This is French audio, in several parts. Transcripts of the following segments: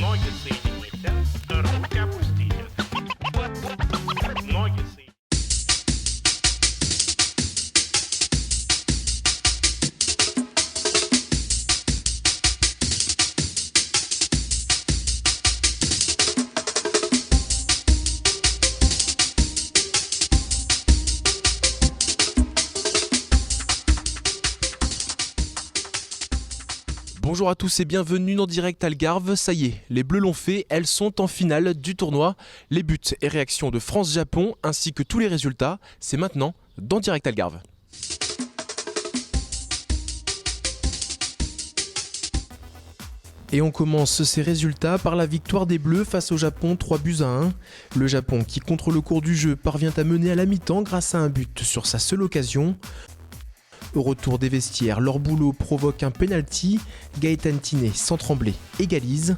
Ноги соедините, руки опустите. Ноги соедините. Bonjour à tous et bienvenue dans Direct Algarve. Ça y est, les Bleus l'ont fait, elles sont en finale du tournoi. Les buts et réactions de France-Japon ainsi que tous les résultats, c'est maintenant dans Direct Algarve. Et on commence ces résultats par la victoire des Bleus face au Japon 3-1. Le Japon qui contre le cours du jeu parvient à mener à la mi-temps grâce à un but sur sa seule occasion. Au retour des vestiaires, leur boulot provoque un penalty. Gaëtan Tiné, sans trembler, égalise.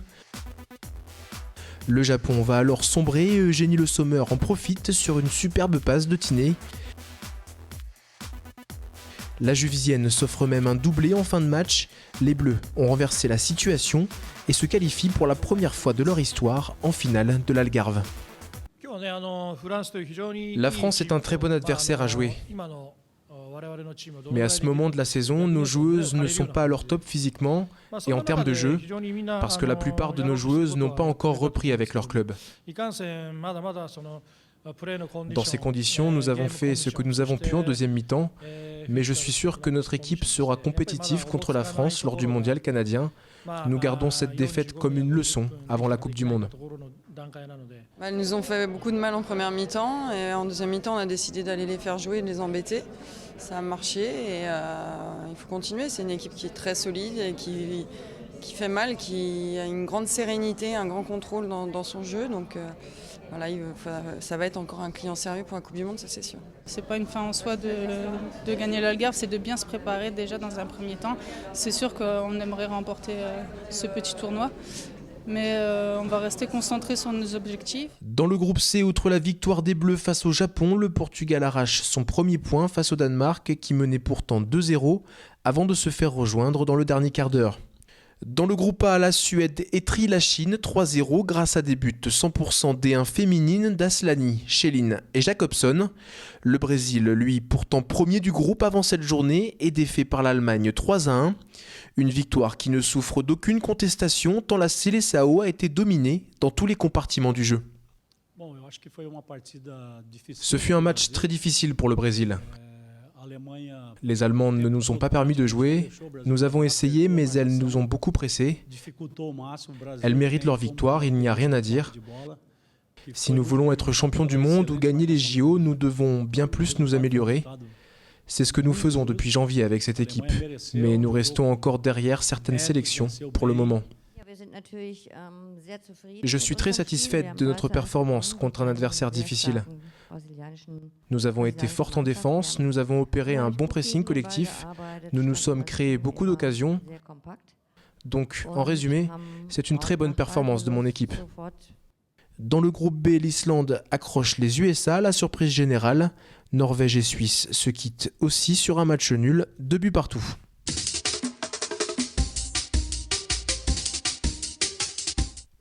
Le Japon va alors sombrer et Eugénie Le Sommer en profite sur une superbe passe de Tiné. La Juvisienne s'offre même un doublé en fin de match. Les Bleus ont renversé la situation et se qualifient pour la première fois de leur histoire en finale de l'Algarve. La France est un très bon adversaire à jouer. Mais à ce moment de la saison, nos joueuses ne sont pas à leur top physiquement et en termes de jeu, parce que la plupart de nos joueuses n'ont pas encore repris avec leur club. Dans ces conditions, nous avons fait ce que nous avons pu en deuxième mi-temps, mais je suis sûr que notre équipe sera compétitive contre la France lors du mondial canadien. Nous gardons cette défaite comme une leçon avant la Coupe du Monde. Elles nous ont fait beaucoup de mal en première mi-temps et en deuxième mi-temps on a décidé d'aller les faire jouer et de les embêter. Ça a marché et il faut continuer. C'est une équipe qui est très solide et qui fait mal, qui a une grande sérénité, un grand contrôle dans son jeu. Donc voilà, ça va être encore un client sérieux pour la Coupe du Monde, ça c'est sûr. C'est pas une fin en soi de gagner l'Algarve, c'est de bien se préparer déjà dans un premier temps. C'est sûr qu'on aimerait remporter ce petit tournoi. Mais on va rester concentré sur nos objectifs. Dans le groupe C, outre la victoire des Bleus face au Japon, le Portugal arrache son premier point face au Danemark qui menait pourtant 2-0 avant de se faire rejoindre dans le dernier quart d'heure. Dans le groupe A, la Suède étrie la Chine 3-0 grâce à des buts 100% D1 féminines d'Aslani, Schelin et Jacobson. Le Brésil, lui, pourtant premier du groupe avant cette journée, est défait par l'Allemagne 3-1. Une victoire qui ne souffre d'aucune contestation tant la Seleção a été dominée dans tous les compartiments du jeu. Ce fut un match très difficile pour le Brésil. Les Allemandes ne nous ont pas permis de jouer. Nous avons essayé, mais elles nous ont beaucoup pressés. Elles méritent leur victoire, il n'y a rien à dire. Si nous voulons être champions du monde ou gagner les JO, nous devons bien plus nous améliorer. C'est ce que nous faisons depuis janvier avec cette équipe, mais nous restons encore derrière certaines sélections pour le moment. Je suis très satisfaite de notre performance contre un adversaire difficile. Nous avons été fortes en défense, nous avons opéré un bon pressing collectif, nous nous sommes créés beaucoup d'occasions. Donc, en résumé, c'est une très bonne performance de mon équipe. Dans le groupe B, l'Islande accroche les USA, la surprise générale. Norvège et Suisse se quittent aussi sur un match nul, 2 buts partout.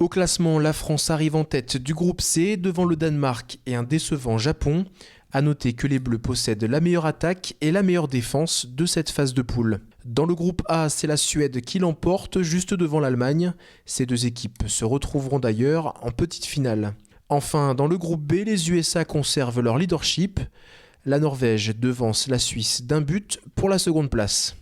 Au classement, la France arrive en tête du groupe C devant le Danemark et un décevant Japon. A noter que les Bleus possèdent la meilleure attaque et la meilleure défense de cette phase de poule. Dans le groupe A, c'est la Suède qui l'emporte juste devant l'Allemagne. Ces deux équipes se retrouveront d'ailleurs en petite finale. Enfin, dans le groupe B, les USA conservent leur leadership. La Norvège devance la Suisse d'un but pour la seconde place.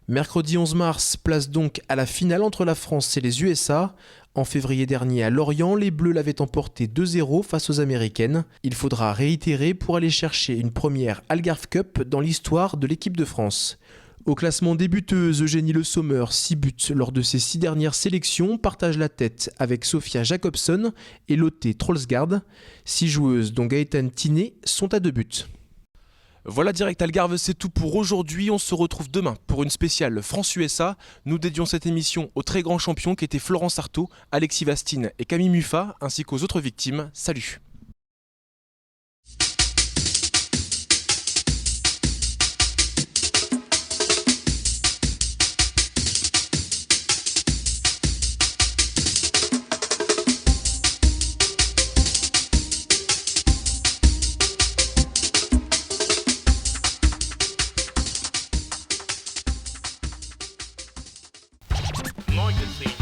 Mercredi 11 mars, place donc à la finale entre la France et les USA. En février dernier à Lorient, les Bleus l'avaient emporté 2-0 face aux Américaines. Il faudra réitérer pour aller chercher une première Algarve Cup dans l'histoire de l'équipe de France. Au classement des buteuses, Eugénie Le Sommer, 6 buts lors de ses 6 dernières sélections, partage la tête avec Sofia Jacobson et Lotte Trollsgaard. 6 joueuses dont Gaëtan Tiné sont à 2 buts. Voilà, Direct Algarve, c'est tout pour aujourd'hui. On se retrouve demain pour une spéciale France-USA. Nous dédions cette émission aux très grands champions qui étaient Florence Artaud, Alexis Vastine et Camille Muffat, ainsi qu'aux autres victimes. Salut! like to see